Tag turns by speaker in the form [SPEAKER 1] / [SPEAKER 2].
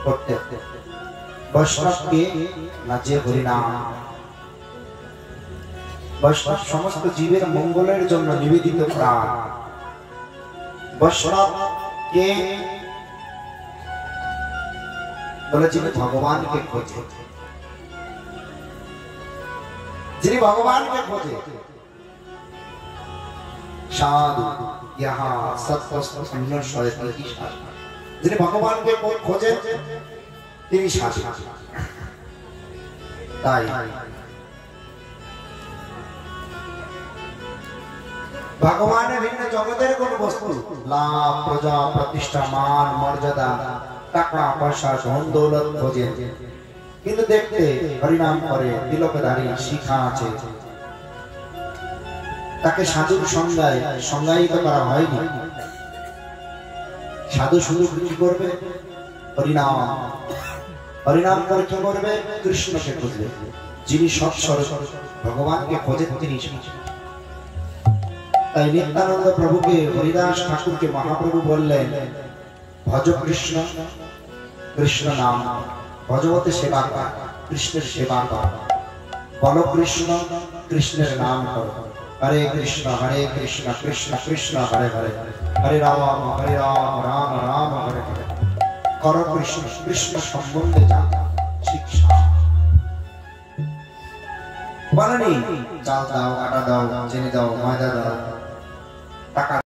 [SPEAKER 1] করতে। বৈষ্ণবকে না যে হরিনাম, বৈষ্ণব সমস্ত জীবের মঙ্গলের জন্য নিবেদিত প্রাণ। বৈষ্ণবকে বলে যিনি ভগবানকে খোঁজে, যিনি ভগবানকে খোঁজে। সাধু ইহা সৎপস্ত সন্ন্যাসয়তি সাধু, যিনি ভগবানকে খোঁজে তিনি সাধু। তাই ভগবানের ভিন্ন জগতের কোন বস্তু লাভ, প্রজা, প্রতিষ্ঠা, মান, মর্যাদা, টাকা পয়সা, ধন দৌলত খোঁজে, কিন্তু দেখতে হরিনাম করে, তিলকধারী, শিখা আছে, তাকে সাধুর সংজ্ঞায় সংজ্ঞায়িত করা হয়নি। সাধু শুধু কি করবে? হরিনাম। হরিনাম করে কি করবে? কৃষ্ণকে খুঁজবে। যিনি সৎস্বর ভগবানকে খোঁজে তিনি। তাই নিত্যানন্দ প্রভুকে, হরিদাস ঠাকুরকে মহাপ্রভু বললেন, ভজ কৃষ্ণ, কৃষ্ণ নাম ভজবতে সেবা কর, কৃষ্ণের সেবা কর। বল কৃষ্ণ, কৃষ্ণের নাম কর। হরে কৃষ্ণ কৃষ্ণ কৃষ্ণ হরে হরে, হরে রাম রাম রাম হরে হরে। কর কৃষ্ণ, কৃষ্ণ সম্বন্ধে জান শিক্ষা। বলেনি চাল দাও, আটা দাও, চিনি দাও, ময়দা দাও, টাকা